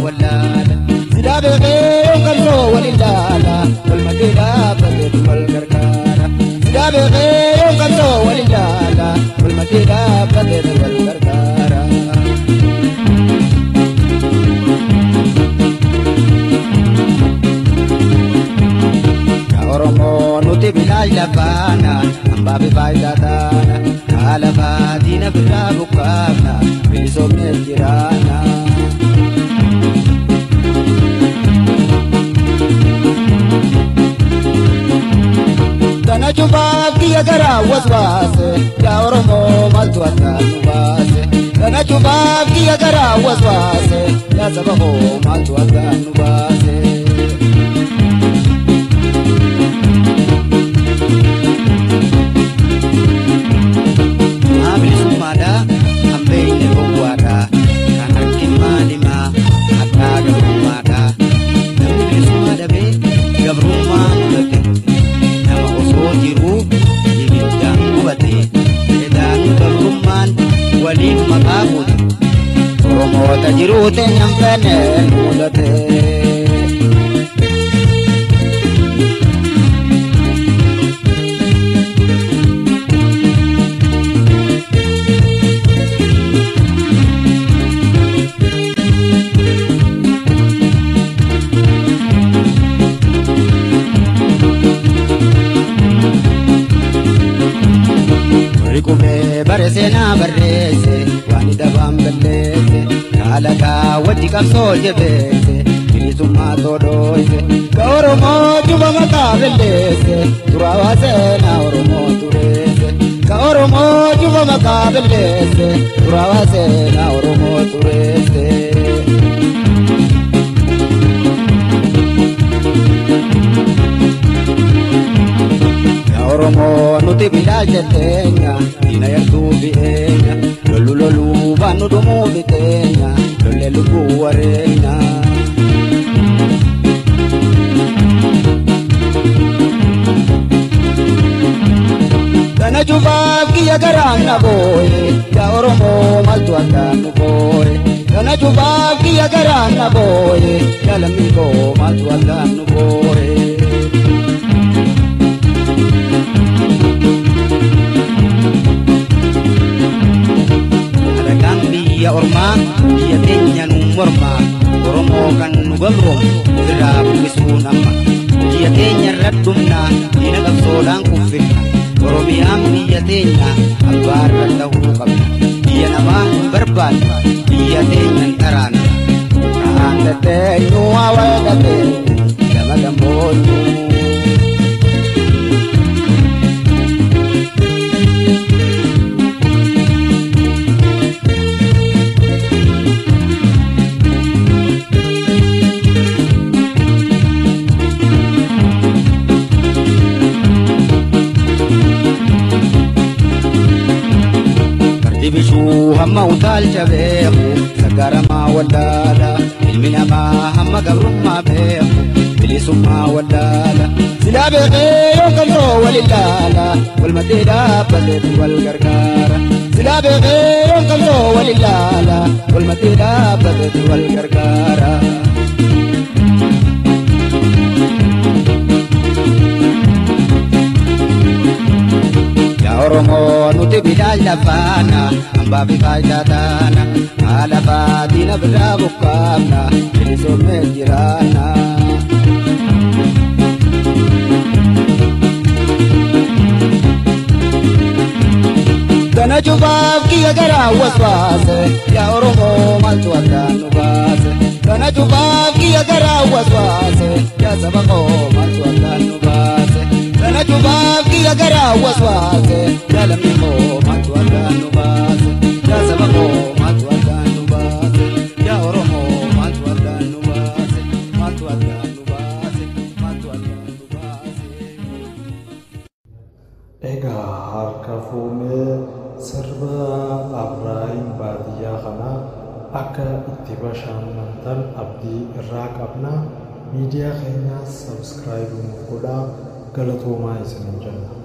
ولالا سلاب غيوم كنو وللالا والمدينة بدت والقرقارة سلاب غيوم كنو وللالا والمدينة بدت والقرقارة يا أورمو نوتي بلاج لبانا أمبابي بايداتانا على فاتينا برابو كابنا بيسوم نجرانا دانا جباب كي أجرا وسواسه يا أورمو مالتو أتانوباسه دانا جباب كي أجرا وسواسه يا سببو مالتو أتانوباسه Jiruute nyampene mudate Rikume baresena barese wani dabam bellese Alaka wati kapsol jebese Kilisuma todoise Ka Oromo juba makabelese Turawase na Oromo turese Ka Oromo juba makabelese Turawase na Oromo turese Ya Oromo nuti bilal jetenya Ina yardu bienya Lolu lolu banu dumu bitenya Lelu kuwarena Dana jubab ki agarana boye Ya Oromo maltu atanu boye Dana jubab ki agarana boye Ya lamiko maltu atanu boye Ya orma dia tenya numorma Oromo kan nugabrom Zerabu kisunama dia tenya radumna Dina kapsodang kufirna Oromi amni dia tenya Abar ratahu kabna Dia nama berban Dia tenya tarana Anda tenyu awadate Gama gambotu Bishu hamma utal jabehu sagarama wadala ilmina ma hamma gabrumma behu bilisumma wadala silabe yo kalro walilala wal madida badet wal gargara silabe yo kalro walilala wal madida badet wal gargara Oromo nuti bidal lafana ambabi faidatana ala fatina brabukana biliso mejirana Dana jubab ki agara waswase ya Oromo maltu atanu base Dana jubab ki agara waswase ya sabako maltu atanu base Dana jubab ki agara waswase ya lamiko maltu atanu base ya sabako maltu atanu base ya Oromo maltu atanu base maltu atanu base maltu atanu base Ega harka fume serba Abrahim badia khana akka ittiba shamantan abdi iraq abna media khayna subscribe mukoda galatoma isinin janna